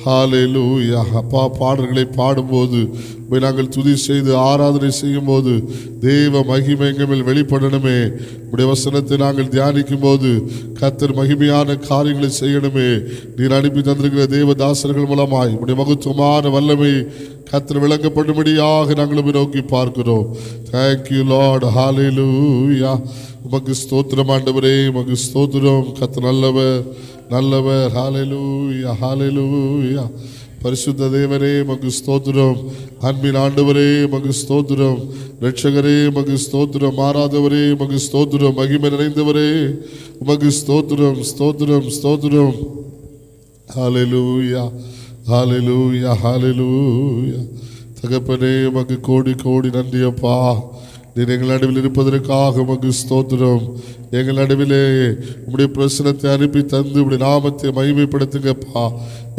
ஹல்லேலூயா. அப்பா, பாடல்களை பாடும்போது நாங்கள் துதி செய்து ஆராதனை செய்யும் போது தேவ மகிமை எங்கள் மேல் வெளிப்படணுமே. உடைய வசனத்தை நாங்கள் தியானிக்கும் போது கர்த்தர் மகிமையான காரியங்களை செய்யணுமே. நீர் அனுப்பி தந்திருக்கிற தேவதாசர்கள் மூலமாய் உடைய மகத்துவமான வல்லமை கர்த்தர் விளங்கப்படும்படியாக நாங்கள் நோக்கி பார்க்கிறோம். Thank you Lord. ஹல்லேலூயா. உமக்கு ஸ்தோத்திரம் ஆண்டவரே, உமக்கு ஸ்தோத்திரம். கர்த்தர் நல்லவர், நல்லவர். ஹல்லேலூயா, ஹல்லேலூயா. பரிசுத்த தேவரே உமக்கு ஸ்தோத்திரம். அன்பின் ஆண்டவரே உமக்கு ஸ்தோத்திரம். இரட்சகரே உமக்கு ஸ்தோத்திரம். மாறாதவரே உமக்கு ஸ்தோத்திரம். மகிமை நிறைந்தவரே உமக்கு ஸ்தோத்திரம், ஸ்தோத்திரம், ஸ்தோத்திரம். ஹல்லேலூயா, ஹல்லேலூயா, ஹல்லேலூயா. தகப்பனே உமக்கு கோடி கோடி நன்றி அப்பா. நீர் எங்கள் நடுவில் இருப்பதற்காக உமக்கு ஸ்தோத்திரம். எங்கள் நடுவிலே உம்முடைய பிரசனத்தை அனுப்பி தந்து உம்முடைய நாமத்தை மகிமைப்படுத்துங்கப்பா.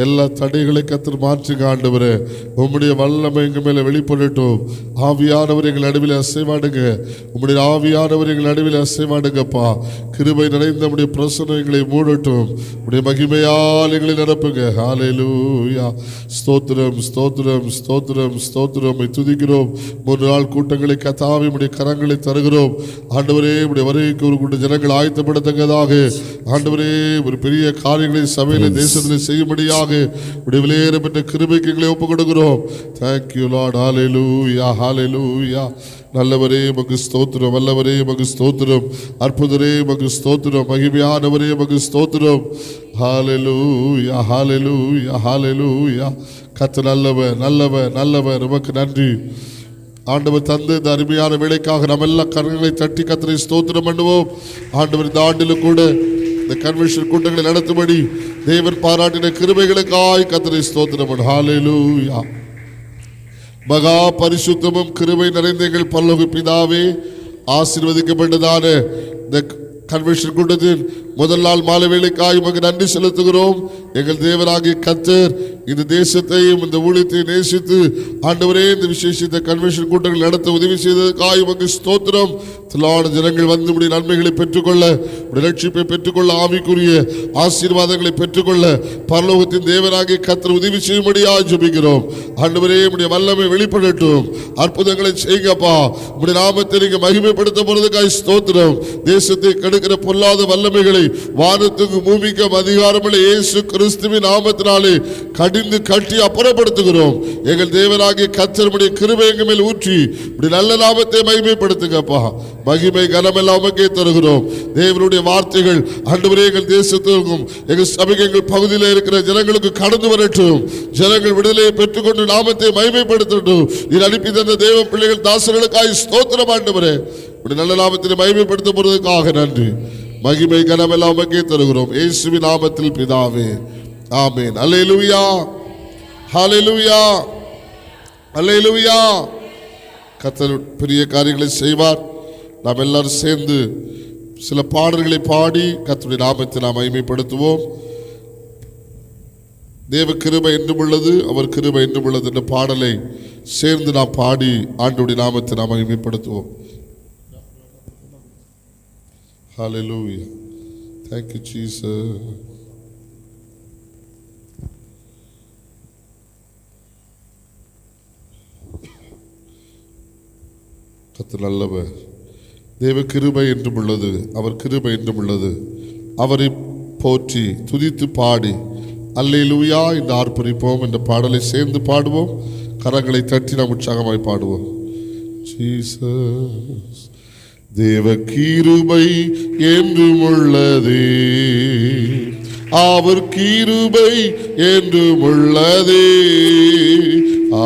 எல்லா தடைகளை கர்த்தர் மாற்றுங்க ஆண்டவரே. உம்முடைய வல்லமை எங்கள் மேலே வெளிப்படட்டும். ஆவியானவர் எங்கள் நடுவில் அசைவாடுங்க. உம்முடைய ஆவியானவர் எங்கள் நடுவில் அசைவாடுங்கப்பா. கிருபை நிறைந்த உம்முடைய பிரசனம் எங்களை மூடட்டும். உம்முடைய மகிமையால் எங்களை நிரப்புங்க. ஹல்லேலூயா. ஸ்தோத்திரம், ஸ்தோத்திரம், ஸ்தோத்திரம், ஸ்தோத்திரம். துதிக்கிறோம். 3 நாள் கூட்டங்களை கர்த்தாவே உம்முடைய கரங்களை தருகிறோம் ஆண்டவரே. உம்முடைய வருகைக்கு ஒரு கூட்ட ஜனங்கள் ஆயத்தப்படத்தக்கதாக ஆண்டவரே ஒரு பெரிய காரியங்களை சபையில தேசத்தில் செய்யும்படியாக விடுதலை பெற்ற கிருபைக்கு எங்களை ஒப்புக் கொடுக்கிறோம். Thank you Lord. ஹல்லேலூயா, ஹல்லேலூயா. நல்லவரே உமக்கு ஸ்தோத்திரம். வல்லவரே உமக்கு ஸ்தோத்திரம். அற்புதரே உமக்கு ஸ்தோத்திரம். மகிமையானவரே உமக்கு ஸ்தோத்திரம். ஹல்லேலூயா, ஹல்லேலூயா, ஹல்லேலூயா. கர்த்தர் நல்லவர், நல்லவர், நல்லவர். உமக்கு நன்றி ஆண்டவர் தந்து இந்த அருமையான வேலைக்காக நம்ம எல்லா கரங்களை தட்டி கர்த்தரை ஸ்தோத்திரம் பண்ணுவோம். ஆண்டவர் இந்த ஆண்டிலும் கூட இந்த கன்வென்ஷன் கூட்டங்களை நடத்தும்படி தேவன் பாராட்டின கிருபைகளுக்காய் கர்த்தரை ஸ்தோத்திரம் பண்ணு. ஹல்லேலூயா. மகா பரிசுத்தமும் கிருபை நிறைந்த எங்கள் பரலோக பிதாவே, ஆசீர்வதிக்கப்பட்டதான இந்த கன்வென்ஷன் கூட்டத்தின் முதல் நாள் மாலை வேளைக்காய் உமக்கு நன்றி செலுத்துகிறோம். எங்கள் தேவனாகிய கர்த்தர் இந்த தேசத்தையும் இந்த ஊழியத்தை நேசித்து ஆண்டவரே இந்த விசேஷித்த கன்வென்ஷன் கூட்டங்கள் நடத்த உதவி செய்ததற்காய் உமக்கு ஸ்தோத்திரம். திரளான ஜனங்கள் வந்து உடைய நன்மைகளை பெற்றுக்கொள்ள, உடைய ரட்சிப்பை பெற்றுக்கொள்ள, ஆவிக்குரிய ஆசீர்வாதங்களை பெற்றுக்கொள்ள பரலோகத்தின் தேவனாகிய கர்த்தர் உதவி செய்யும்படியாக ஜெபிக்கிறோம். ஆண்டவரே உடைய வல்லமை வெளிப்படட்டும். அற்புதங்களை செய்யுங்கப்பா. உடைய நாமத்தை நீங்க மகிமைப்படுத்த போறதுக்காய் ஸ்தோத்திரம். தேசத்தை கெடுக்கிற பொல்லாத வல்லமைகளை வானத்துக்கு பூமிக்கும் அதிகாரமுள்ள இயேசு கிறிஸ்துவின் நாமத்தினாலே கடிந்து கட்டி அப்புறப்படுத்துகிறோம். எங்கள் தேவனாகிய கர்த்தருடைய கிருபை எங்கள் மேல் ஊற்றி உடைய நல்ல நாமத்தை மகிமைப்படுத்துங்கப்பா. மகிமை கனமெல்லாம் உமக்கே தருகிறோம். தேவனுடைய வார்த்தைகள் ஆண்டவரே எங்கள் தேசத்திற்கும் எங்கள் சபைக்கு எங்கள் பகுதியில் இருக்கிற ஜனங்களுக்கு கடந்து வரட்டும். ஜனங்கள் விடுதலையை பெற்றுக்கொண்டு நாமத்தை மகிமைப்படுத்தட்டும். நீர் அனுப்பி தந்த தேவ பிள்ளைகள் தாசர்களுக்காய் ஸ்தோத்திரம் ஆண்டவரே. உடைய நல்ல நாமத்தை மகிமைப்படுத்த போறதுக்காக நன்றி. மகிமை கனமெல்லாம் உமக்கே தருகிறோம். இயேசுவின் நாமத்தில் பிதாவே, ஆமென். அல்லேலூயா, ஹல்லேலூயா, அல்லேலூயா. கர்த்தர் பெரிய காரியங்களை செய்வார். நாம் எல்லாரும் சேர்ந்து சில பாடல்களை பாடி கர்த்தருடைய நாமத்தை நாம் மகிமைப்படுத்துவோம். தேவ கிருபை என்றும் உள்ளது, அவர் கிருபை என்றும் உள்ளது என்ற பாடலை சேர்ந்து நாம் பாடி ஆண்டவருடைய நாமத்தை நாம் மகிமைப்படுத்துவோம். Hallelujah. Thank you, Jesus. கர்த்தர் நல்லவர். தேவ கிருபை என்றும் உள்ளது, அவர் கிருபை என்றும் உள்ளது. அவரை போற்றி துதித்து பாடி அல்லேலூயா என்று ஆர்ப்பரிப்போம். என்ற பாடலை சேர்ந்து பாடுவோம். கரங்களை தட்டி நாம் உற்சாகமாய் பாடுவோம். ஜீசஸ். தேவ கிருபை என்றும் உள்ளதே, அவர் கிருபை என்றும் உள்ளதே.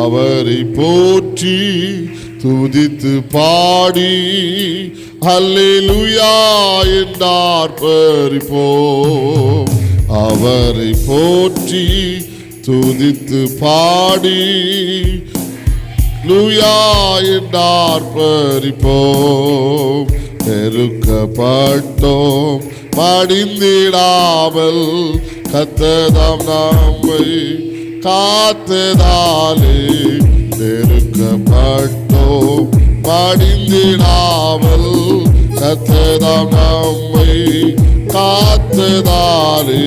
அவரை போற்றி துதித்து பாடி அல்லேலூயா என்று ஆர்ப்பரிப்போம். அவரை போற்றி துதித்து பாடி லூயா என்று ஆர்ப்பரிப்போம். நெருக்கப்பட்டோம் மடிந்திடாமல் கர்த்தர் நம்மை காத்ததாலே. நெருக்கப்பட்டோம் மடிந்திடாமல் கர்த்ததாம் நம்மை காத்ததாலே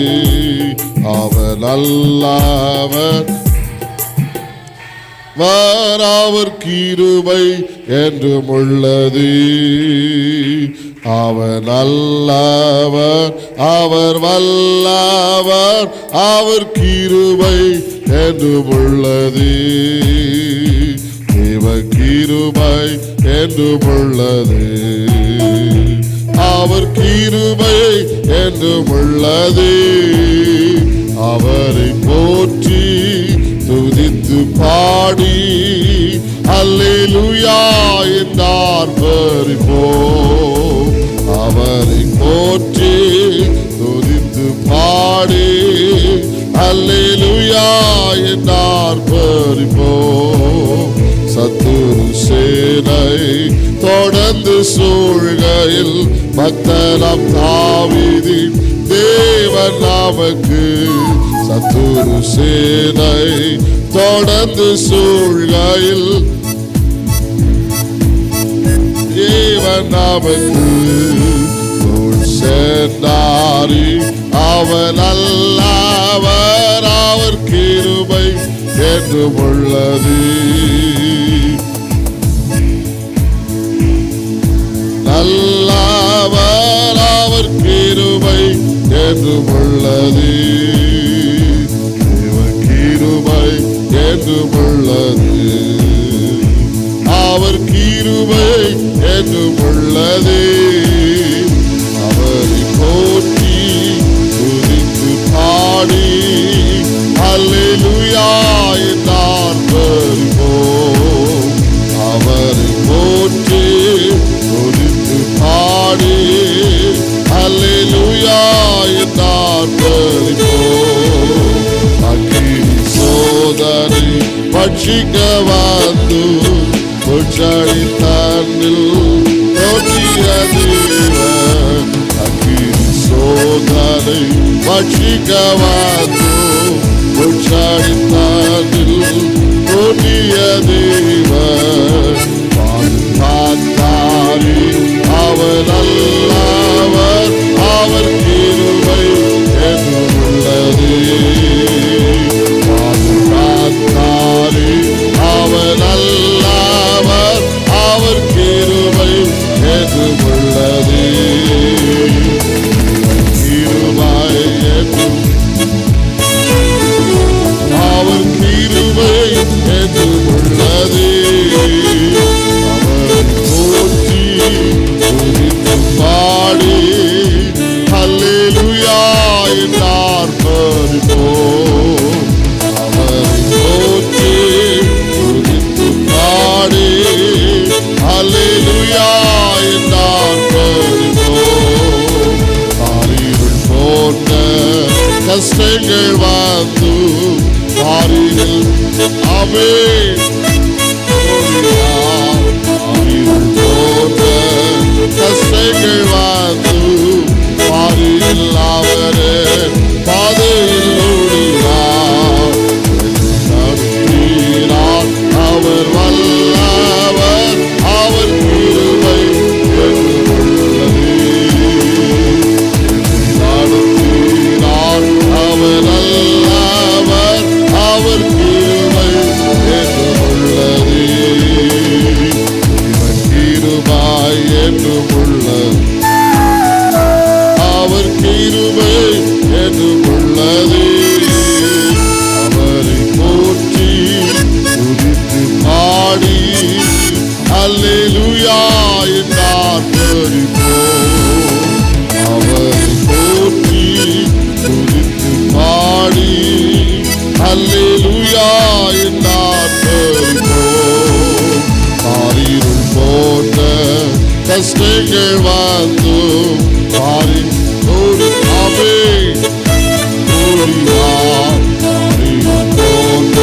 அவர் நல்லவர். அவர் கிருபை என்றும் உள்ளது. அவர் நல்லவர், அவர் வல்லவர், அவர் கிருபை என்றும் உள்ளது. தேவ கிருபை என்றும் உள்ளது. அவர் கிருபை என்றும் உள்ளது. அவரை போற்றி துதித்து பாடி அல்லேலூயா என்றார் பரிபோம். அவரை போற்றி துதித்து பாடி அல்லேலூயா என்றார் பரிபோம். சத்துரு சேனை தொடர்ந்து சூழ்கையில் பக்தனாம் தாவீதின் தேவன் நமக்கு. சத்துரு சேனை தொடர்ந்து சூழ்கையில் தேவன் நமக்கு சேர்ந்தாரி. அவர் நல்லவர், அவர் கிருபை என்றும் உள்ளது. நல்லவர், அவர் கிருபை என்றும் உள்ளது. கிருபை என்றும் உள்ளது. அவர் கிருபை என்றும் உள்ளது. அவரை போற்றி துதித்து பாடி அல்லேலூயா என்றார் பரிபோம். அவரை போற்றி துதித்து பாடி அல்லேலூயா என்றார் பரிபோம். அக்கினி சோதனை பட்சிக்க வந்து உச்சடி தன்னில் தோற்றிய தேவன். அக்கினி சோதனை பட்சிக்க வந்து உச்சடி தன்னில் தோற்றிய தேவன். பாதுகாத்தாரே அவர் நல்லவர், அவர் கிருபை என்றும் உள்ளது. பாதுகாத்தாரே அவர் நல்லவர், அவர் கிருபை என்றும் உள்ளது. கிருபை என்றும் அவர் கிருபை என்றும் உள்ளது. அவர் போற்றி துதித்து பாடி அல்லேலூயா என்றார் பரிபோம். அவரை போற்றி துதித்து பாடி அல்லேலூயா என்றார் பரிபோம். காரிருள் போன்ற கஷ்டங்கள் வந்து காரில் ஆமென் காரிருள் போன்ற கஷ்டங்கள் வந்து பாரில் அவரே பாதையில் ஓடினார். நடத்தினார் அவர் வல்லவர், அவர் கிருபை என்றும் உள்ளது. நடத்தினார் அவர் நல்லவர், அவர் கிருபை என்றும் உள்ளது. கிருபை என்றும் உள்ளது. அவர் கிருபை என்றும் உள்ளது. அவரை போற்றி துதித்து பாடி அல்லேலூயா என்றார் பரிபோம். அவரை போற்றி துதித்து பாடி அல்லேலூயா என்றார் பரிபோம். காரிருள் போன்ற கஷ்டங்கள் வந்து பாரி ஓடி ஆமென் ஓடிவா. காரிருள் போன்ற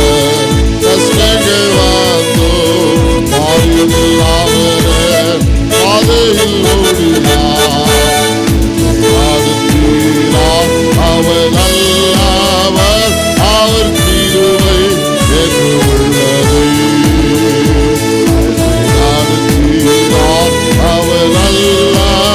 கஷ்டங்கள் வந்து பாரியில் அவரே பாதையில் ஓடினார். நடத்தினார் அவர் நல்லவர், அவர் கிருபை என்றும் உள்ளது. நடத்தினார் அவர் நல்லவர்,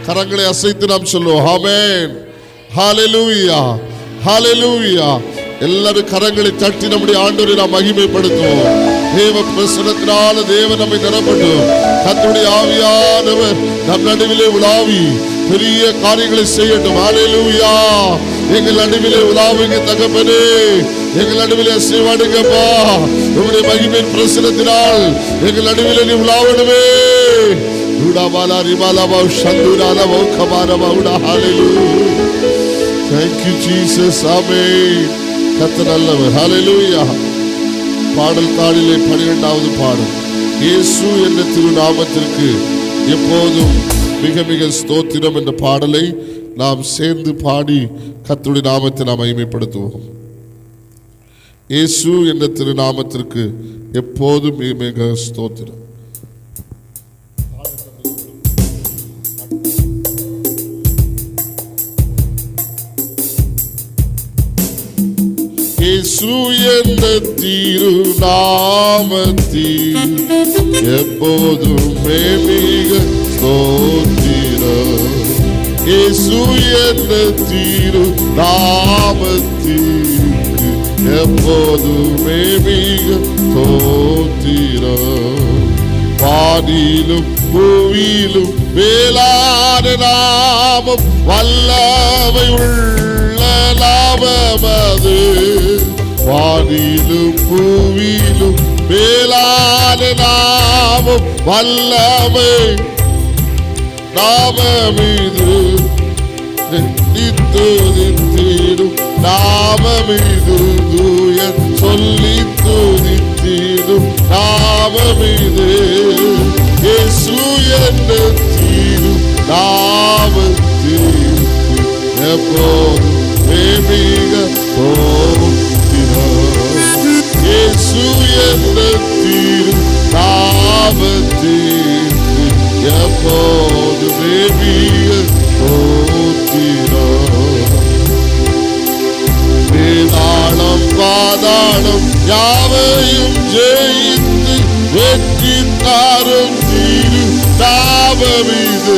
கரங்களை அசைத்து நாம் சொல்லுவோம் ஆமென். ஹல்லேலூயா, ஹல்லேலூயா. எல்லாரும் கரங்களை தட்டி நம்முடைய ஆண்டவரை நாம் மகிமைப்படுத்துவோம். தேவ பிரசன்னத்தினால தேவன் நம்மை நிரப்பட்டும். கர்த்தருடைய ஆவியானவர் நம் நடுவிலே உலாவி பெரிய காரியங்களை செய்யட்டும். ஹல்லேலூயா. எங்கள் நடுவிலே உலாவுங்க தகப்பனே, எங்கள் நடுவிலே அசைவாடுங்கப்பா. உம்முடைய மகிமையின் பிரசன்னத்தினால் எங்கள் நடுவிலே நீ உலாவணுமே. Thank you Jesus. Amen. கர்த்தர் நல்லவர். ஹல்லேலூயா. பாடல் தாளிலே 12வது பாடல். இயேசு என்ற திருநாமத்திற்கு எப்போதும் மிக மிக ஸ்தோத்திரம் என்ற பாடலை நாம் சேர்ந்து பாடி கர்த்தருடைய நாமத்தை நாம் மகிமைப்படுத்துவோம். இயேசு என்ற திருநாமத்திற்கு எப்போதும் மிக மிக ஸ்தோத்திரம். இயேசு என்ற திருநாமத்தில் எப்போதுமே மிக ஸ்தோத்திரம். இயேசு என்ற திருநாமத்திற்கு எப்போதுமே மிக ஸ்தோத்திரம். வானிலும் பூவிலும் மேலான நாமம் வல்லமை உள்ள நாமமது. வானிலும் பூவிலும் மேலான நாமம் வல்லமை நாமமிது. துதித்திடும் நாமமிது. தூயர் சொல்லி துதித்திடும் நாமமிது. இயேசு என்ற திருநாமத்திற்கு எப்போதும் மிக ஸ்தோத்திரம். இயேசு என்ற திருநாமத்திற்கு எப்போதும் மிக ஸ்தோத்திரம். வேதாளம் பாதாளம் யாவையும் ஜெயித்து வெற்றி தாரும் திருநாமமிது.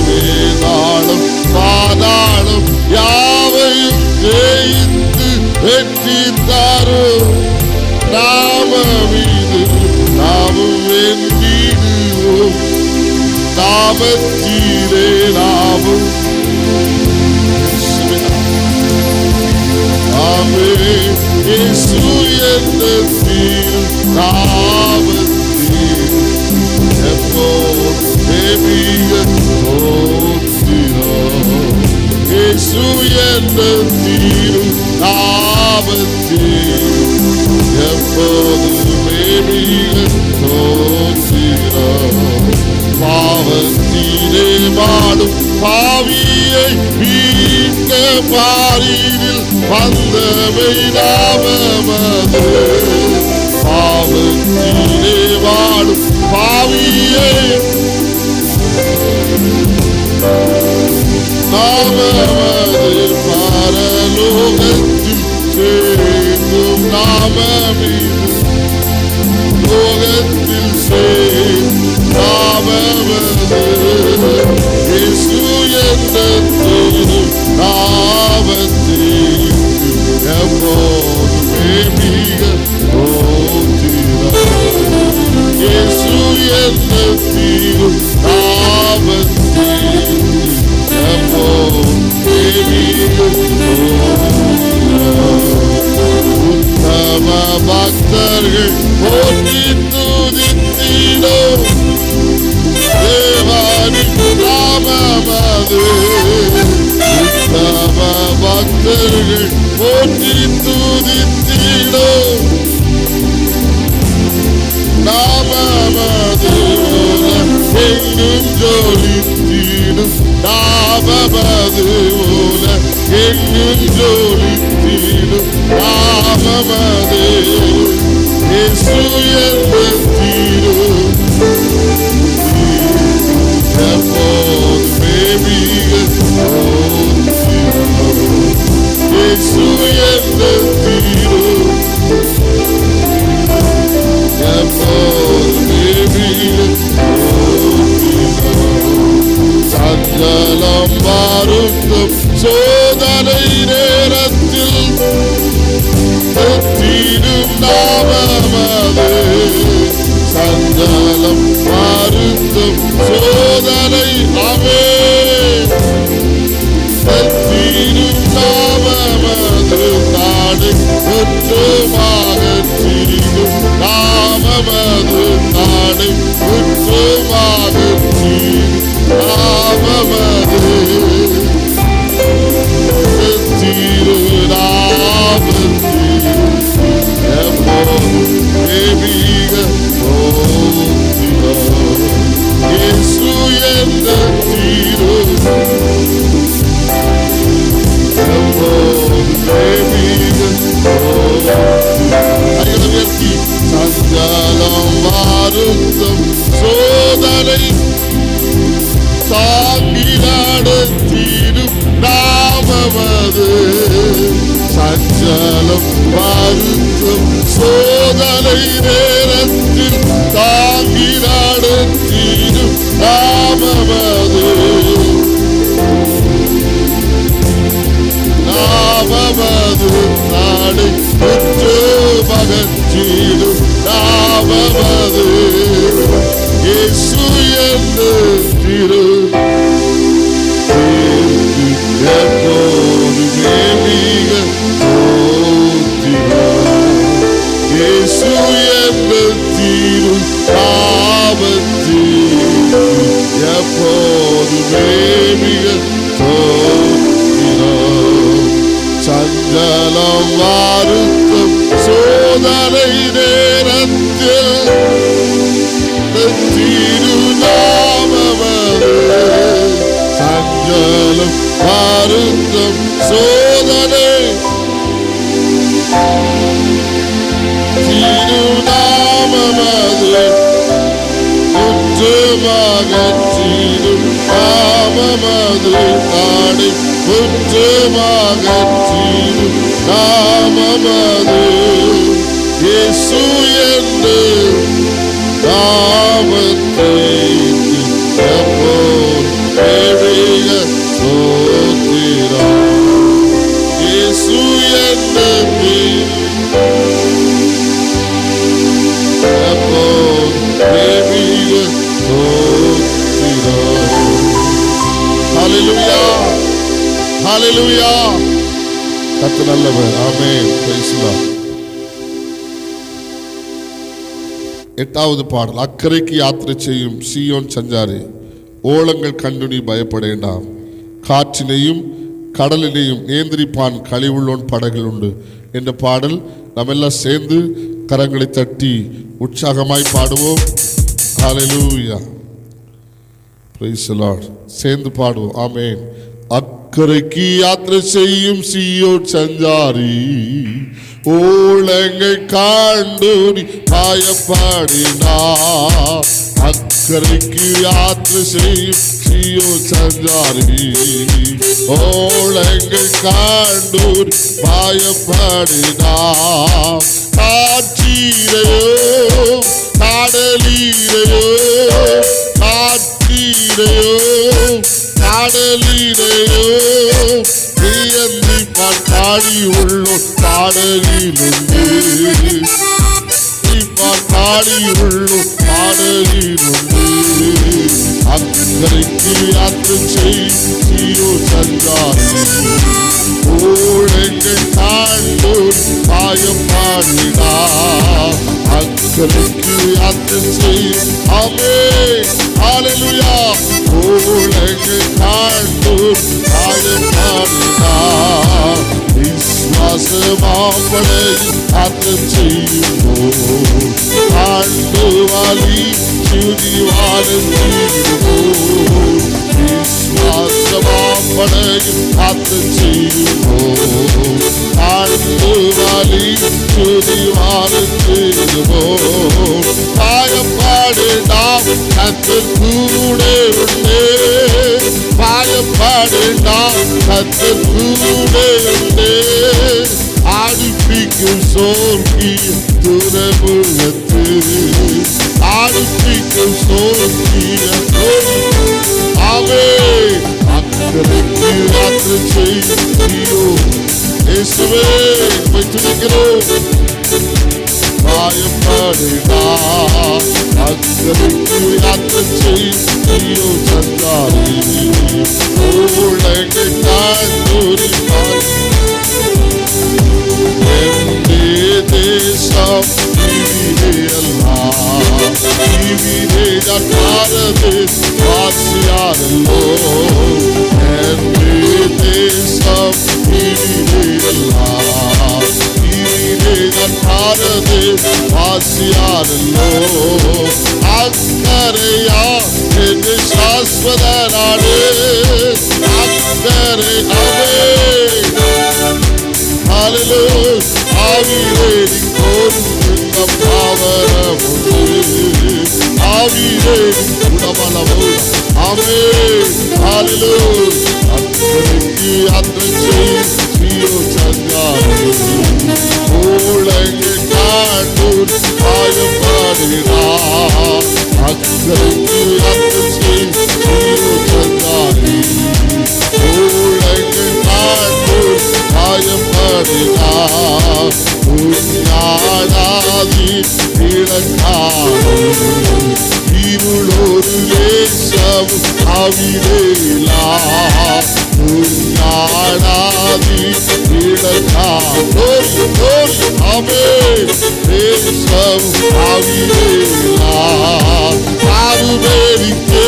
வேதாளம் பாதாளம் யாவையும் ஜெயித்து வெற்றி தாரும் நாமமிது. நாமும் வென்றிடுவோம் நாமத்திலே. நாமும் ஆமென். இயேசு என்ற திருநாமத்தில் எப்போதுமே மிக ஸ்தோத்திரம். இயேசு என்ற திருநாமத்தில் எப்போதுமே மிக ஸ்தோத்திரம். பாவத்திலே வாடும் பாவியை மீட்க பாரினில் வந்தவை நாமமது. பாவத்திலே வாடும் பாவியை நாமமது. பரலோகத்தில் சேர்க்கும் நாமமிது. லோகத்தில் சேர்க்கும் நாமமது. இயேசு என்ற திருநாமத்தில் எப்போதுமே மிக ஸ்தோத்திரம். இயேசு என்ற திருநாமத்தில் எப்போதுமே மிக ஸ்தோத்திரம். உத்தம பக்தர்கள் போற்றி துதித்திடும் தேவனின் நாமமது. உத்தம பக்தர்கள் போற்றி துதித்திடும் நாமமது. ஜொலித்திடும் நாமமது உலகெங்கும் ஜொலித்திடும் நாமமது இயேசு என்ற தீரும் எப்போதுமே மிக இயேசு என்ற தீரும் எப்போதுமே மிக சஞ்சலம் மாறும் சோதனை நேரத்தில் தீரும் நாமமது சஞ்சலம் மாறும் சோதனை அவே தீரும் நாமமது நாடு குற்றமாக தீரும் நாமமது நாடு குற்றமாக தீரும் நாமமது சஞ்சலம் மாறும் சோதனை தாங்கினாடு தீரும் நாமமது சஞ்சலம் மாறும் சோதனை நேரத்தில் தாங்கினாடு தீரும் நாமமது நாமமது நாடு குற்று மகச்சீடும் நாமமது இயேசு என்று திரு எப்போதுமே மிக இயேசு என்று திரு நாமத்தில் எப்போதுமே மிக சஞ்சலம் மாறும் சோதனை நேரத்தில் திருநாமமது சஞ்சலம் மாறும் சோதனை திருநாமமது குற்றமாக தீரும் நாமமது நாடு குற்றமாக தீரும் நாமமது இயேசு என்று நாமத்தை இயேசு என்று ஹல்லேலூயா ஹல்லேலூயா கர்த்தர் நல்லவர் ஆமென் பிரைஸ் தி லார்ட். எட்டாவது பாடல். அக்கறைக்கு யாத்திரை செய்யும் சீயோன் சஞ்சாரி, ஓலங்கள் கண்டு நீ பயப்படேண்டாம். காற்றினையும் கடலினையும் நேந்திரிப்பான் கழிவுள்ளோன் படகில் உண்டு என்ற பாடல் நம்ம எல்லாம் சேர்ந்து கரங்களை தட்டி உற்சாகமாய் பாடுவோம். ஹல்லேலூயா பிரைஸ் தி லார்ட். சேர்ந்து பாடுவோம் ஆமென். அக்கறைக்கு யாத்திரை செய்யும் சீயோன் சஞ்சாரி, ஓலங்கள் காண்டு நீ பயப்படினார். அக்கறைக்கு யாத்திரை செய்யும் சீயோன் சஞ்சாரி, ஓலங்கள் காண்டு நீ பயப்படினார். காற்றீரையோ கடலீரையோ காற்றீரையோ கடலீரையோ வியந்தி பாடி உள்ளோர் பாடலிலுண்டு. பாடி உள்ளோர் பாடலிலுண்டு. அக்கறைக்கு யாத்திரை செய்யும் சீயோன் சஞ்சாரி, ஓலங்கள் காண்டோர் பயப்படினார். அக்கறைக்கு யாத்திரை செய்யும் ஆமென் ஹல்லேலூயா. ஓலங்கள் காண்டோர் பயப்படினார். விசுவாசமாப்படையில் யாத்திரை செய்யுமோ, ஆண்டு வாலி சுதி வாழ்ந்திடுமோ. யாத்திரை செய்வோம். தாழ்ந்து வலி துதிவாரம் செய்வோம். பயப்பாடு நாம் கர்த்தர் கூட உண்டு. பயப்பாடு நாம் கர்த்தர் கூட உண்டு. ஆடிப்பிக்கும் சோர்க்கிய துறவுள்ளத்து. ஆடிப்பிக்கும் சோர்க்கிய ஆவே அக்கறைக்கு யாத்திரை செய்யோம். இயேசுவே உம்மை துதிக்கிறோம். பயப்படினா அக்கறைக்கு யாத்திரை செய்யோம். சந்தாரி உலகை தாழ்ந்தோரி தேசம் ஜாரது வாசியாரல்லோ. தேசம் ஜாரது வாசியாரல்லோ. அக்கரையா என்று சாஸ்வத நாடு. அக்கரை அவே ஆவிலே கோரும் பாவரமுண்டு. ஆவிலே குணமளவு ஆமே அக்கறைக்கு யாத்திரை செய்யோ. சங்காரி ஊழங்கு காட்டூர் பாயப்பாடினா அக்கறைக்கு யாத்திரை செய்யோ. சங்காரி ஊழங்கு காட்டூர் பாயப்பாடினா உன்னாடாதி இழக்காடும் இருளொரு லேசம் அவிரேலா. உன்னாடாதி இழக்காடும் அவே லேசம் அவிரேலா. ஆறுபேரிக்கே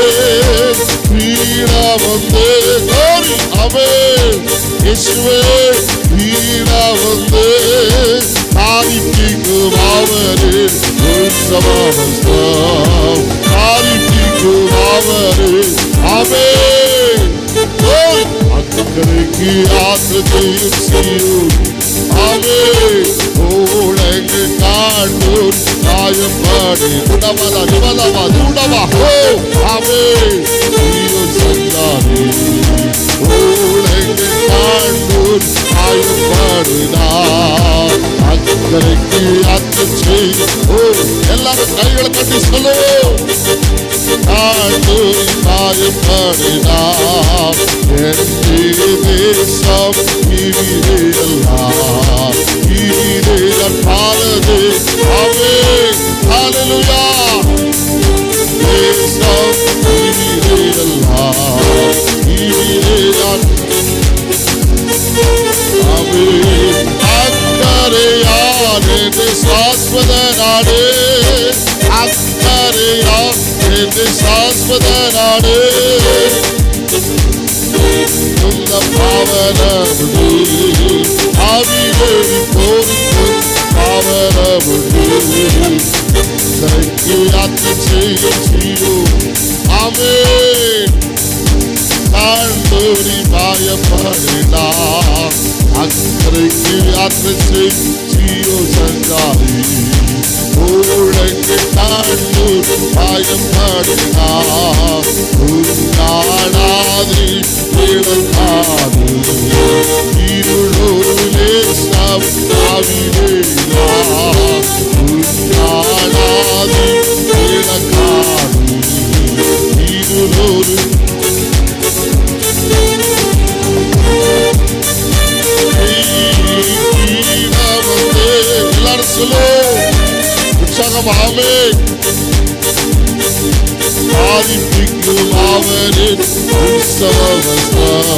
வீணா வந்து அவே இயேசுவே வீணா வந்து காரிக்கும் அவரே உற்சவஸ்தம். காரிக்கும் அவரே அவே அக்கறைக்கு யாத்திரை செய்யும். அவே ஓழங்கு காட்டூர் காயப்பாடி உடமல நிவலமா தூடமா ஹோ அவே சந்தாரி ஓழங்கு காட்டூர் காயப்பாடுனா அக்கறைக்கு யாத்திரை செய்யும். எல்லாரும் கைகளை கட்டி சொல்லுவோம். காட்டூர் காயப்பாடினா தேசம் இவிரேலாம். இவிரேலன் பாரது அவே ஹல்லேலூயா. தேசம் இவிரேலாம். இவிரேலன் அவே அக்கரையான் என்று சாஸ்வத நாடு. அக்கரையான் என்று சாஸ்வத நாடு. பாவனமுண்டு ஆவிலே கோரும் பாவனமுண்டு. கரைக்கு யாத்திரை செய்யும். ஆமென். தாழ்ந்தோரி பாயப்படினா அக்கறைக்கு யாத்திரை செய்யோ. சங்காரி ஊழங்கு தாழ்ந்தோர் பாயப்படினா உன்னாடாதி இழக்காது இருளொரு லேசம் அவிரேலா. உன்னாடாதி இழக்காது இருளொரு எல்லாரும் சொல்லு உற்சாகம். ஆமென். ஆதிப்பிக்கும் அவரின் உற்சவஸ்தம்.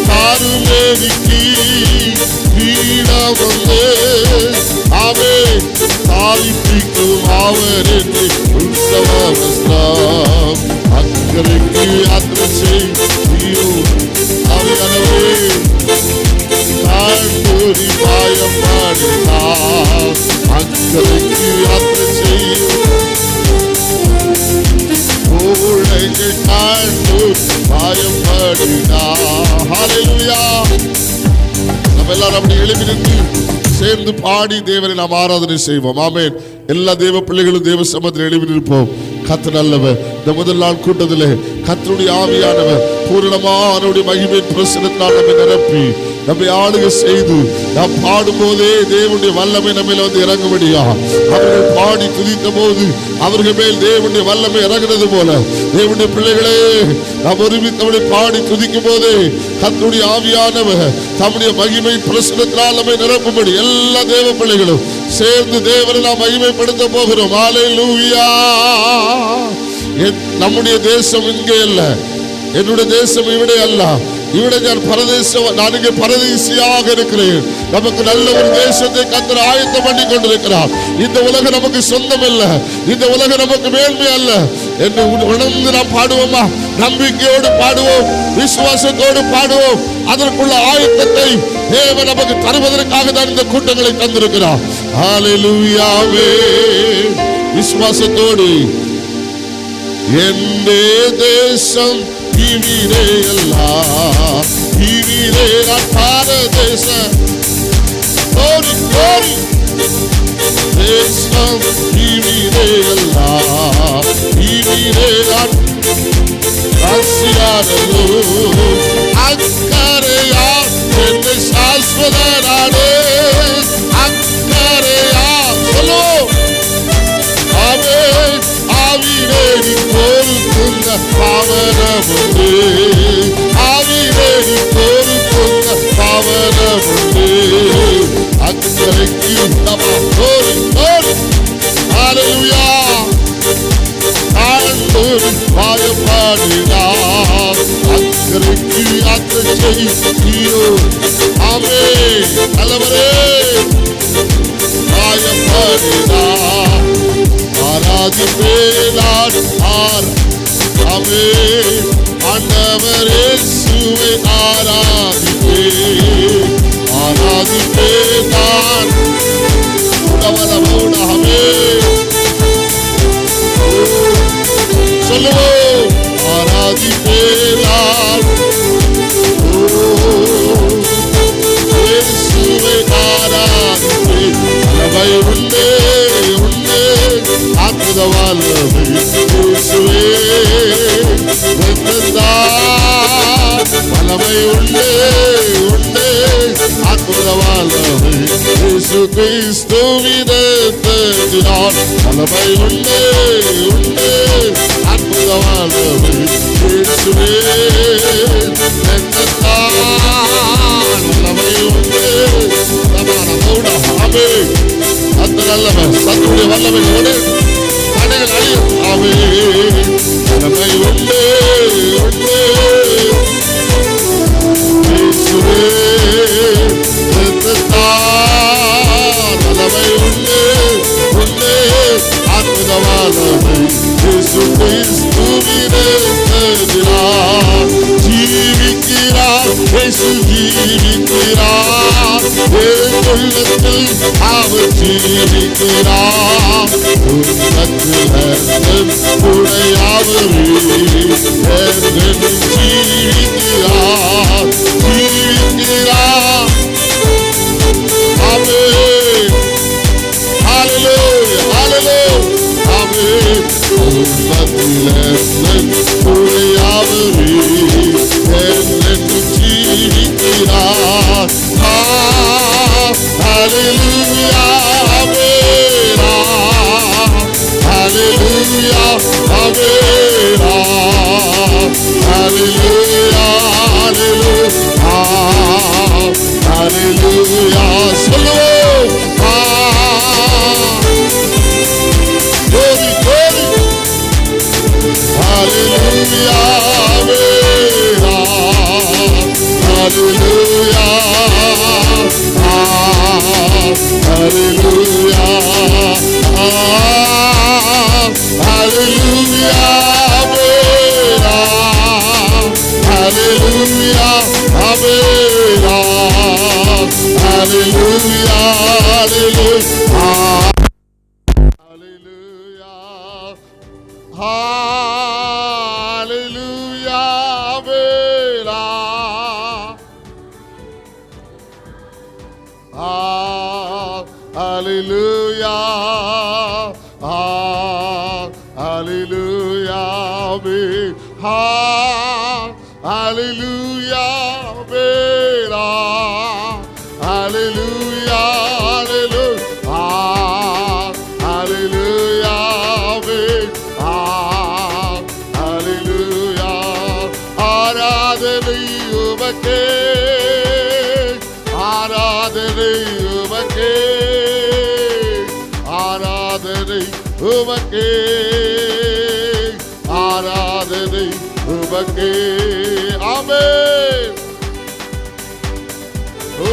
தாருமேனிக்கு வீணா வந்து ஆமென். ஆதிப்பிக்கும் அவரின் உற்சவஸ்தம். அக்கறைக்கு யாத்திரை செய்யும். ஆவியானவரே தாழ்ந்தோரி பாயப்பாடினா அக்கறைக்கு யாத்திரை செய்யும். ஓழை எங்கள் கண்டு பயப்படுகிறார். ஹல்லேலூயா. நம்ம எல்லாரும் அப்படி எழுப்பி நின்று சேர்ந்து பாடி தேவனை நாம் ஆராதனை செய்வோம். ஆமென். எல்லா தேவ பிள்ளைகளும் தேவ சமூகத்தில் எழுப்பி நிற்போம். கர்த்தர் நல்லவர். இந்த முதல் நாள் கூட்டத்திலே கர்த்தருடைய ஆவியானவர் பூரணமான மகிமையின் பிரசன்னத்தால் நம்மை நிரப்பி நம்மை ஆளுகை செய்து நாம் பாடும் போதே தேவனுடைய வல்லமை நம்மில் வந்து இறங்கும்படியா அவர்கள் பாடி துதித்த போது அவர்கள் மேல் தேவனுடைய வல்லமை இறங்குறது போல தேவனுடைய பிள்ளைகளே நாம் ஒருமித்தவனை பாடி துதிக்கும் போதே கர்த்தருடைய ஆவியானவர் தம்முடைய மகிமை பிரசன்னத்தால் நம்மை நிரப்பும்படி எல்லா தேவ பிள்ளைகளும் சேர்ந்து தேவனை நாம் மகிமைப்படுத்த போகிறோம். ஹல்லேலூயா. நம்முடைய தேசம் இங்கே அல்ல, என்னுடைய தேசம் இவிடே அல்ல. ഇവിടെ நான் இங்கே பரதேசியாக இருக்கிறேன். நமக்கு நல்ல ஒரு தேசத்தை கர்த்தர் ஆயத்தம் பண்ணி கொண்டிருக்கிறார். இந்த உலகம் நமக்கு சொந்தம் அல்ல, இந்த உலகம் நமக்கு மேன்மை அல்ல என்று உணர்ந்து நாம் பாடுவோமா? நம்பிக்கையோடு பாடுவோம், விசுவாசத்தோடு பாடுவோம். அதற்குள்ள ஆயத்தத்தை தேவன் நமக்கு தருவதற்காக தான் இந்த கூட்டங்களை தந்திருக்கிறார். ஹல்லேலூயாவே. விசுவாசத்தோடு எந்தே தேசம் இவிரே எல்லாம் இவிரே பாரதேச கோரி கோரி தேசம் இவிரே எல்லாம் இவிரே ஆசியாரோ அக்கரையா என்னை சாஸ்வத நாடே அக்கரையா சொல்லோ அவே ஆவிரேடி கோருக்குந்த பாவனமுண்டு ஆவிரேடி கோருக்குந்த பாவனமுண்டு அக்கரைக்கு கோரி கோரி ஹல்லேலூயா. ஆண்டோடு பாயப்பாடினார் அக்கரைக்கு அத்தை செய்யோ ஆமே நல்லவரே பாயப்பாடினார் ஆராதிப்பேனார் ஆமே ஆண்டவர் இயேசுவை ஆராதிப்பேனான் உடவரவோடாமே சொல்லுவோம் ஆராதிப்பேனான் இயேசுவை ஆராதிப்பேன் அளவை உண்டே உண்டே அற்புத வல்லமை இயேசுவே வல்லமை உண்டே உண்டே அற்புத வல்லமை இயேசு கிறிஸ்துவினால் வல்லமை உண்டே உண்டே அற்புத வல்லமை இயேசுவே வல்லமை உண்டே ஆமே. அந்த நல்லவன் சத்துடைய வல்லமையோடு தடைகள் அழியும். ஆமே. வல்லமை உண்டே உண்டே இயேசுவே வல்லமை உண்டே உண்டே அற்புத வல்லமை இயேசு கிறிஸ்துவினால் ஜீவிக்கிறார் இயேசு ஜீவிக்கிறார் உள்ளத்தில் அவர் ஜீவிக்கிறார் உள்ளத்தில் உடையாவரே ஜீவிக்கிறார் ஜீவிக்கிறார். ஆமென். ஹல்லேலூயா ஹல்லேலூயா. ஆமென். உள்ளத்தில் உடையாவரே ஜீவிக்கிறார். Hallelujah, hallelujah, hallelujah, hallelujah, hallelujah. Salud, glory, glory, hallelujah, hallelujah. Hallelujah, hallelujah, hallelujah, hallelujah, hallelujah, hallelujah. ஆவேலா ஹalleluya ஹalleluya ஹalleluya வேலா ஹalleluya ஹalleluya ஹalleluya ஆராதனை உமக்கே ஆராதனை உமக்கே ஆராதனை உமக்கே ஆராதனை உமக்கே ஆமென் ஓ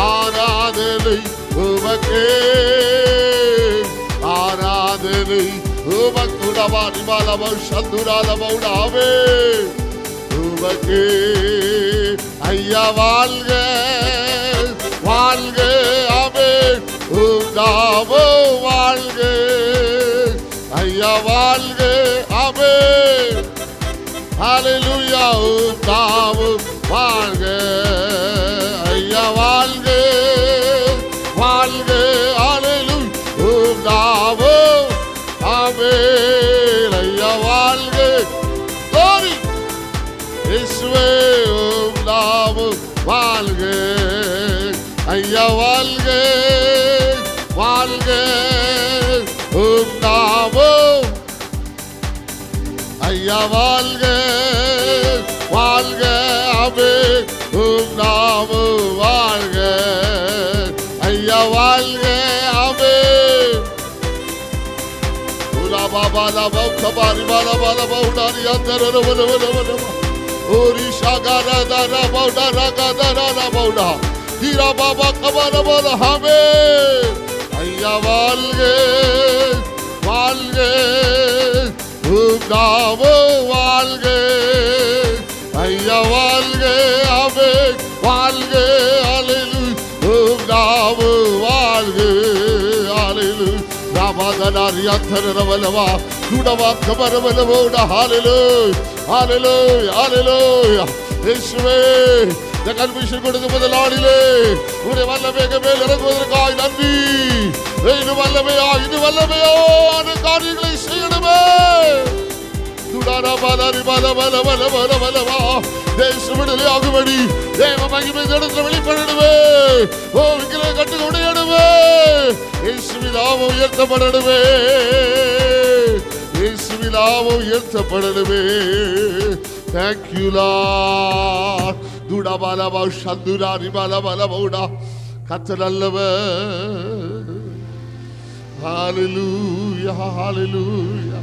ஆராதனை உமக்கே ஆராதனை உமக்குடவா நிபாலவ சந்துராலவௌடாவே உமக்கே ஐயா வாழ்க வாழ்க ஆமென் உம்தாவோ வாழ்க ஐயா வாழ்க ஆமென் ஹalleluya உம்தாவோ வாழ்க ஐயா வாழ்க வாழ்க ஹalleluya உம்தாவோ ஆமென் ஐயா வாழ்க glory இயேசுவே உம்தாவோ வாழ்க ஐயா வாழ்க வாழ்க உம்தாவோ ஐயா வாழ்க வாழ்க ஆமென் உம்தாவோ வாழ்க ஐயா வாழ்க ஆமென் உலா பாபா லபா கபாரி பாலா பாலா பௌடாரி அந்தரரவரவரவரவ ஓரி ஷாகாரா தாரா பௌடா ராகாதாரா பௌடா ஹீரா பாபா கபார பால ஆமென் ஐயா வாழ்க வாழ்க உம்தாவோ வாழ்க ஐயா வாழ்க ஆமென் வாழ்க ஹalleluya உம்தாவோ வாழ்க ஹalleluya ராமதனாரி அந்தரரவலவா குடவா கபரவலவோட ஹalleluya ஹalleluya ஹalleluya இயேசுவே இந்த கன்விஷன் கொடுத்த முதல் நாளிலே உடைய வல்லமைக்கு மேல் இறங்குவதற்காக நன்றி இன்னும் வல்லமையா இது வல்லமையோ அந்த காரியங்களை செய்யணுமே துடாரா பாலாரி பால பல பல பல பலவா தேச விடுதலை ஆகும்படி தேவ மகிமை இடத்துல வெளிப்படணுமே ஓ விக்கிர கட்டு உடையணுமே இயேசுவின் நாமம் உயர்த்தப்படணுமே இயேசுவின் நாமம் உயர்த்தப்படணுமே Thank you Lord துடா பாலவா சந்துராரி பால பல பௌடா கர்த்தர் நல்லவர் ஹalleluya ஹalleluya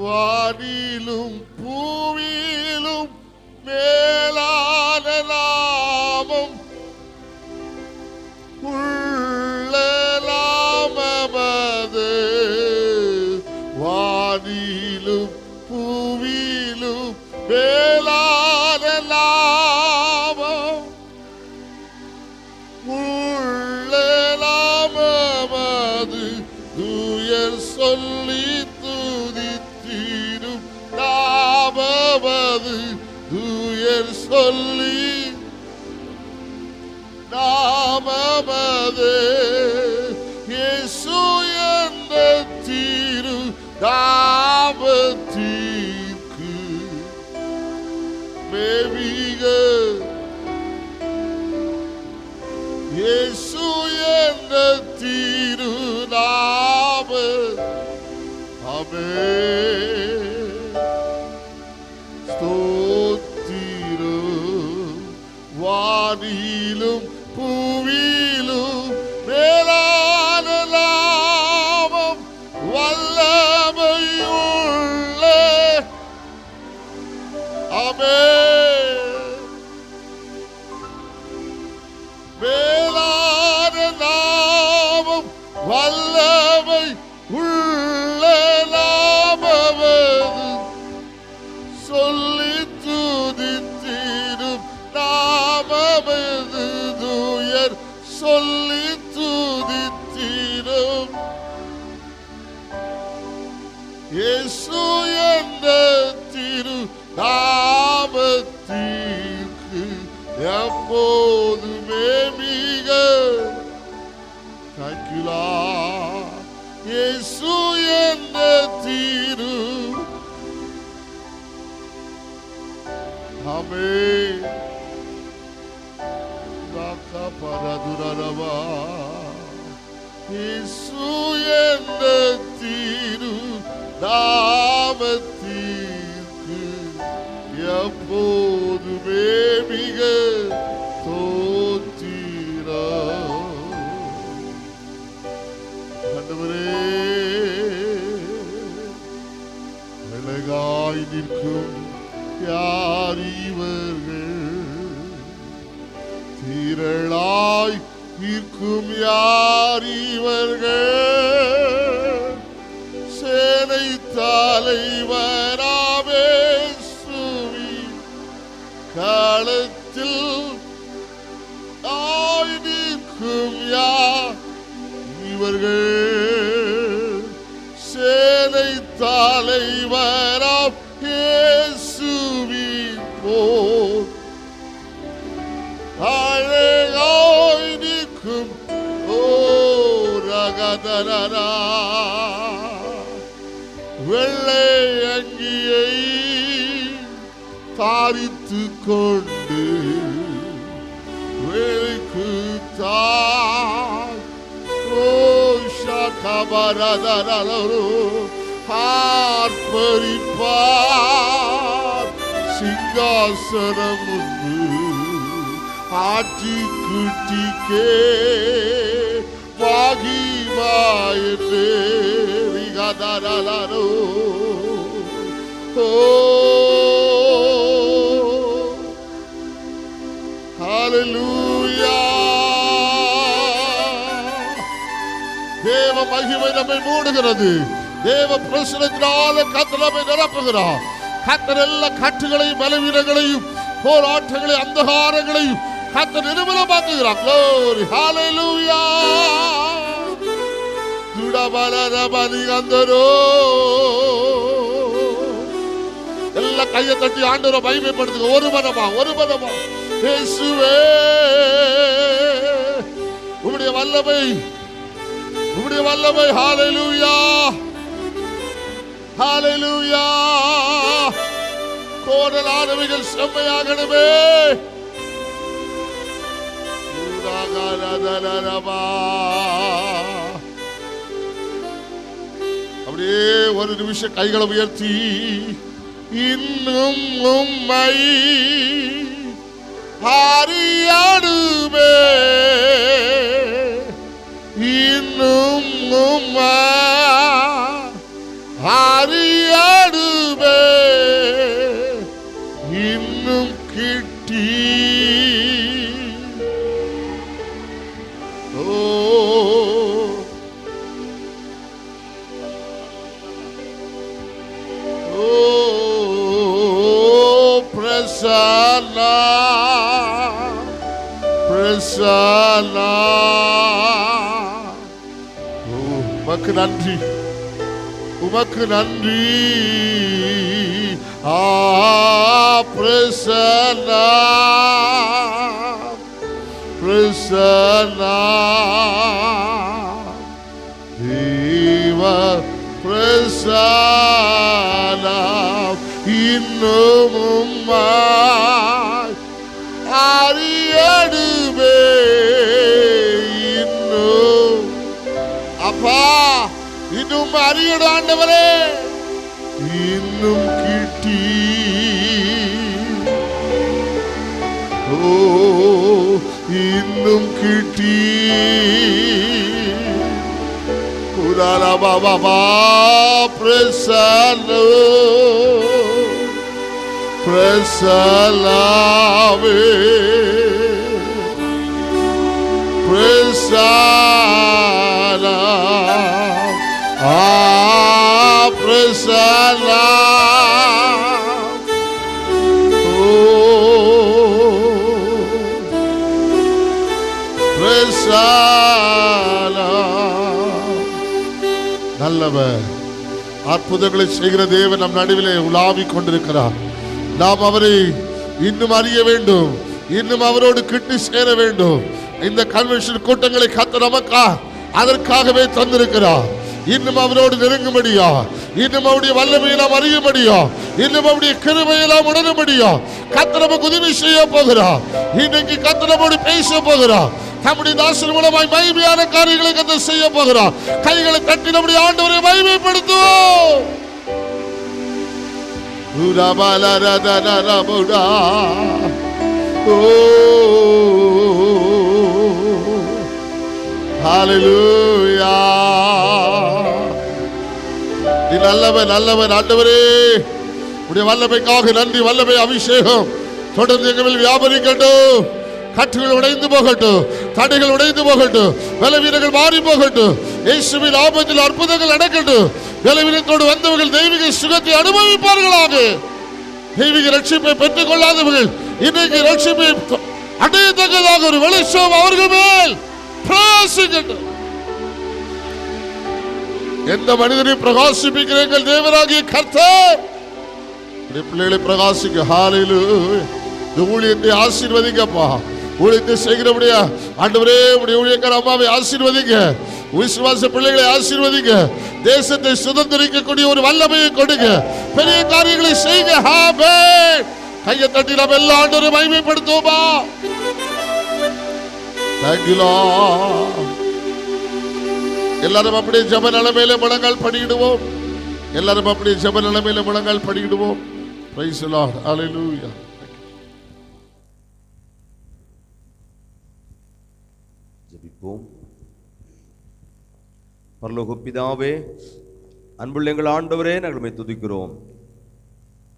வானிலும் பூவிலும் மேலான நாமம் உள்ள நாமமது வானிலும் பூவிலும் மேலான நாமம் உள்ள நாமமது தூயர் சொல்லி துதித்திடும் நாமமது தூயர் சொல்லி நாமமது இயேசு என்ற திரு நாமத்திற்கு மேவிக இயேசு என்ற திரு நாம ஆமென் ஸ்தோத்திரம் வானிலும் பூவிலும் மேலான நாமம் வல்லமையுள்ள ஆமென் மேலான நாமம் வல்லமை உள்ள நாமமது சொல்லி துதித்திடும் நாமமது தூயர் சொல்லி துதித்திடும் இயேசு என்ற திரு நாமத்திற்கு எப்போதுமே மிக தக்கிலா. இயேசு என்ற திரு ஆமென். பரதுரவா இயேசு என்ற திரு நாமத்திற்கு எப்போதுமே மிக தோத்திரம். ஆண்டவரே, அழகாய் நிற்கும் யார் இவர்கள், திரளாய் நிற்கும் யார் இவர்கள், சேனை தலைவராவே சுவி களத்தில் ஆய் நிற்கும் யார் இவர்கள், சேனை தலைவராம் இயேசுவின் போர் அழகாய் நிற்கும் ஓரகதரா. வெள்ளை அங்கியை தாரித்து கொண்டு வேலைக்கு ஆர்ப்பரிப்பார். சிங்காசனம் உண்டு ஆட்சி குட்டிக்கே வாகிமாயே விகாதாரோ. ஹல்லேலூயா. தேவ மகிமை நம்மை மூடுகிறது. தேவ பிரசன்னத்தினால கர்த்தர் நம்மை நிரப்புகிறார். கர்த்தர் எல்லா கட்டுகளையும் பலவீனங்களையும் போராட்டங்களையும் அந்தகாரங்களையும் கர்த்தர் நிர்மூலமாக்குகிறார். Glory, hallelujah. துடபலரபலிகந்தரோ. எல்லா கையை தட்டி ஆண்டவரை மகிமைப்படுத்துங்க. ஒரு மனமா இயேசுவே, உம்முடைய வல்லமை ஹalleluya ஹalleluya. கோடலானவைகள் செம்மையாகணுமே. அப்படியே ஒரு நிமிஷம் கைகளை உயர்த்தி இன்னும் உம்மை அறியாடுமே, இன்னும் உம்மை அறியாடுமே, இன்னும் கிட்டி பிரசன்னா. உமக்கு நன்றி, உமக்கு நன்றி. பிரசன்னா பிரசன்னா தேவ பிரசன்னா. இன்னும் உம்மை அறியாடுமே, இன்னும் அப்பா இன்னும் அறியடும் ஆண்டவரே, இன்னும் கிட்டி இன்னும் கிட்டி குராலா பாபா பிரசன்னோ பிரசலாவே பிரசலா பிரசலா. நல்லவர் அற்புதங்களை செய்கிற தேவன் நம் நடுவிலே உலாவிக் கொண்டிருக்கிறார். நாம் அவரை இன்னும் அறிய வேண்டும், இன்னும் அவரோடு கிட்டி சேர வேண்டும். இந்த கன்வென்ஷன் கூட்டங்களை கர்த்தர் நமக்கா அதற்காகவே தந்திருக்கிறார். இன்னும் அவரோடு நெருங்கும்படியா, இன்னும் அவருடைய வல்லமையை நாம் அறியும்படியா, இன்னும் அவருடைய கிருபையை நாம் உணரும்படியா கர்த்தர் நமக்கு உதவி செய்ய போகிறார். இன்னைக்கு கர்த்தர் நம்மோடு பேச போகிறார். நம்முடைய தாசர் மூலமாய் மகிமையான காரியங்களை கர்த்தர் செய்ய போகிறார். கைகளை தட்டி நம்முடைய ஆண்டவரை மகிமைப்படுத்துவோம். ஹalleluya. நீ நல்லவன் நல்லவன் ஆண்டவரே, உடைய வல்லமைக்காக நன்றி. வல்லமை அபிஷேகம் தொடர்ந்து எங்கள் மேல் வியாபரிக்கட்டும். கட்டுகள் உடைந்து போகட்டும், தடைகள் உடைந்து போகட்டும், பலவீனங்கள் மாறி போகட்டும். இயேசுவின் நாமத்தில் அற்புதங்கள் நடக்கட்டும். பலவீனத்தோடு வந்தவர்கள் தெய்வீக சுகத்தை அனுபவிப்பார்களாக. தெய்வீக ரட்சிப்பை பெற்றுக் கொள்ளாதவர்கள் இன்றைக்கு ரட்சிப்பை அடையத்தக்கதாக ஒரு வெளிச்சம் அவர்கள் மேல் பிரகாசிக்கட்டும். எந்த மனிதனை பிரகாசிப்பிக்கிற எங்கள் தேவனாகிய கர்த்தர் பிள்ளைகளை பிரகாசிக்க. ஹalleluya. இந்த ஊழியத்தை ஆசீர்வதிங்கப்பா. ஊழியத்தை செய்கிறபடிய ஆண்டவரே உடைய ஊழியக்கார அம்மாவை ஆசீர்வதிங்க. விசுவாச பிள்ளைகளை ஆசீர்வதிங்க. தேசத்தை சுதந்திரிக்கக்கூடிய ஒரு வல்லமையை கொடுங்க. பெரிய காரியங்களை செய்யுங்க. ஆமென். கையை தட்டி நாம் எல்லா ஆண்டவரை மகிமைப்படுத்துவோமா. Thank you Lord. எல்லாரும் அப்படியே ஜெப நிலைமையில முழங்கால் படியிடுவோம். எல்லாரும் அப்படியே ஜெப நிலைமையில முழங்கால் படியிடுவோம். Praise the Lord. Hallelujah. ஜெபிப்போம். பரலோக பிதாவே, அன்புள்ள எங்கள் ஆண்டவரே, நாங்கள் உம்மை துதிக்கிறோம்.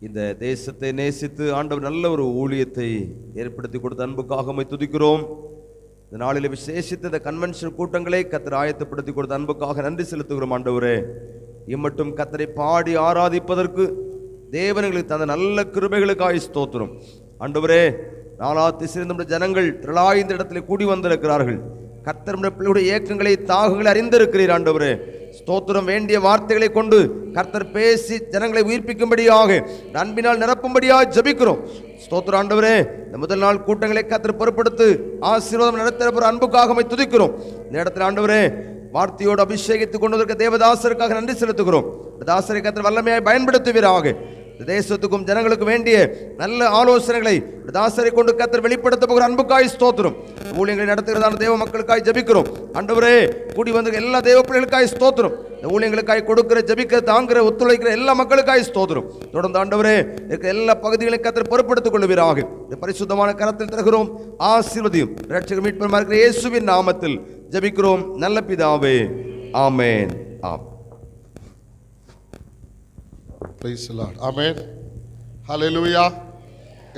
இந்த தேசத்தை நேசித்து ஆண்டவர் நல்ல ஒரு ஊழியத்தை ஏற்படுத்தி கொடுத்த அன்புக்காக உம்மை துதிக்கிறோம். இந்த நாளில் விசேஷித்த இந்த கன்வென்ஷன் கூட்டங்களை கர்த்தர் ஆயத்தப்படுத்தி கொடுத்த அன்புக்காக நன்றி செலுத்துகிறோம். ஆண்டவரே, இம்மட்டும் கர்த்தரை பாடி ஆராதிப்பதற்கு தேவனுங்களுக்கு தந்த நல்ல கிருபைகளுக்காக ஸ்தோத்திரம். ஆண்டவரே, நாலாத்தி சிறந்த ஜனங்கள் திரளாய் இந்த இடத்துல கூடி வந்திருக்கிறார்கள். கர்த்தர் பிள்ளைகளுடைய ஏக்கங்களை தாகங்களை அறிந்திருக்கிறீர். ஆண்டவரே, ஸ்தோத்திரம். வேண்டிய வார்த்தைகளை கொண்டு கர்த்தர் பேசி ஜனங்களை உயிர்ப்பிக்கும்படியாக அன்பினால் நிரப்பும்படியாக ஜெபிக்கிறோம். ஸ்தோத்திரம். ஆண்டவரே, இந்த முதல் நாள் கூட்டங்களை கர்த்தர் பொறுப்படுத்து ஆசீர்வாதம் நடத்த அன்புக்காக உம்மை துதிக்கிறோம். இந்த இடத்துல ஆண்டவரே, வார்த்தையோடு அபிஷேகித்துக் கொண்டதற்கு தேவதாசருக்காக நன்றி செலுத்துகிறோம். தாசரை கர்த்தர் வல்லமையாய் பயன்படுத்துவீராக. தேசத்துக்கும் ஜனங்களுக்கும் வேண்டிய நல்ல ஆலோசனைகளை தாசரை கொண்டு கர்த்தர் வெளிப்படுத்த போகிற அன்புக்காய் ஸ்தோத்திரம். ஊழியங்களை நடத்துகிறதான தேவ மக்களுக்காய் ஜெபிக்கிறோம். ஆண்டவரே, கூடி வந்த எல்லா தேவ பிள்ளைகளுக்காய் ஸ்தோத்திரம். இந்த ஊழியங்களுக்காய் கொடுக்கிற ஜெபிக்கிற தாங்கிற ஒத்துழைக்கிற எல்லா மக்களுக்காய் ஸ்தோத்திரம். தொடர்ந்து ஆண்டவரே, இருக்கிற எல்லா பகுதிகளையும் கர்த்தர் பொறுப்படுத்திக் கொள்வீராக. இந்த பரிசுத்தமான கரத்தில் தருகிறோம். ஆசீர்வதியும் இரட்சகர் மீட்பருமாய் இருக்கிற இயேசுவின் நாமத்தில் ஜெபிக்கிறோம் நல்ல பிதாவே. ஆமென். ஆமென். Praise the Lord. Amen. Hallelujah.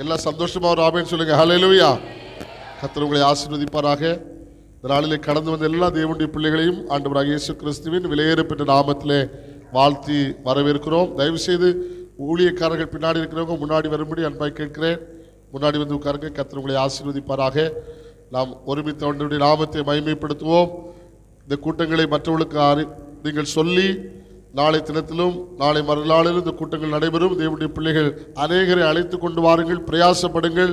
எல்லாம் சந்தோஷமா ஒரு ஆமென் சொல்லுங்க. Hallelujah. கர்த்தர் உங்களை ஆசீர்வதிப்பாராக. இந்த நாளிலே கடந்து வந்த எல்லா தேவனுடைய பிள்ளைகளையும் ஆண்டவராகிய இயேசு கிறிஸ்துவின் விலையேறப்பெற்ற நாமத்திலே வாழ்த்தி வரவேற்கிறோம். தயவு செய்து ஊழியக்காரர்கள் பின்னாடி இருக்கிறவங்க முன்னாடி வரும்படி அன்பாய் கேட்கிறேன். முன்னாடி வந்து உட்காருங்க. கர்த்தர் உங்களை ஆசீர்வதிப்பாராக. நாம் ஒருமித்த ஆண்டவருடைய நாமத்தை மகிமைப்படுத்துவோம். இந்த கூட்டங்களை மற்றவர்களுக்கு நீங்கள் சொல்லி நாளை தினத்திலும் நாளை மறுநாளிலும் இந்த கூட்டங்கள் நடைபெறும். தேவனுடைய பிள்ளைகள் அநேகரை அழைத்து கொண்டு வாருங்கள். பிரயாசப்படுங்கள்.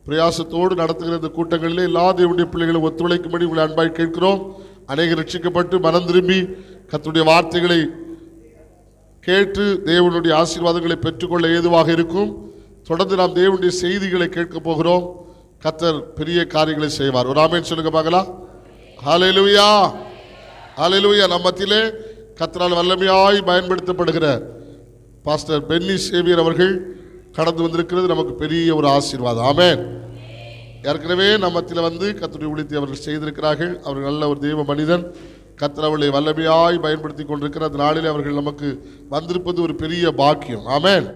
பிரயாசத்தோடு நடத்துகிற இந்த கூட்டங்களிலே எல்லா தேவனுடைய பிள்ளைகளும் ஒத்துழைக்கும்படி உங்களை அன்பாய் கேட்கிறோம். அநேகர் ரட்சிக்கப்பட்டு மனம் திரும்பி கர்த்தருடைய வார்த்தைகளை கேட்டு தேவனுடைய ஆசீர்வாதங்களை பெற்றுக்கொள்ள ஏதுவாக இருக்கும். தொடர்ந்து நாம் தேவனுடைய செய்திகளை கேட்க போகிறோம். கர்த்தர் பெரிய காரியங்களை செய்வார். ஒரு ஆமென் சொல்லுங்க பார்க்கலாம். ஹல்லேலூயா. ஹல்லேலூயா. நம்ம மத்தியிலே கர்த்தரால் வல்லமையாய் பயன்படுத்தப்படுகிற பாஸ்டர் பென்னி சேவியர் அவர்கள் கடந்து வந்திருக்கிறது நமக்கு பெரிய ஒரு ஆசீர்வாதம். ஆமென். ஏற்கனவே நம்ம மத்தியில் வந்து கர்த்தருடைய ஊழியத்தை அவர்கள் செய்திருக்கிறார்கள். அவர்கள் நல்ல ஒரு தெய்வ மனிதன். கர்த்தர் அவர்களை வல்லமையாய் பயன்படுத்தி கொண்டிருக்கிற அந்த நாளில் அவர்கள் நமக்கு வந்திருப்பது ஒரு பெரிய பாக்கியம். ஆமென்.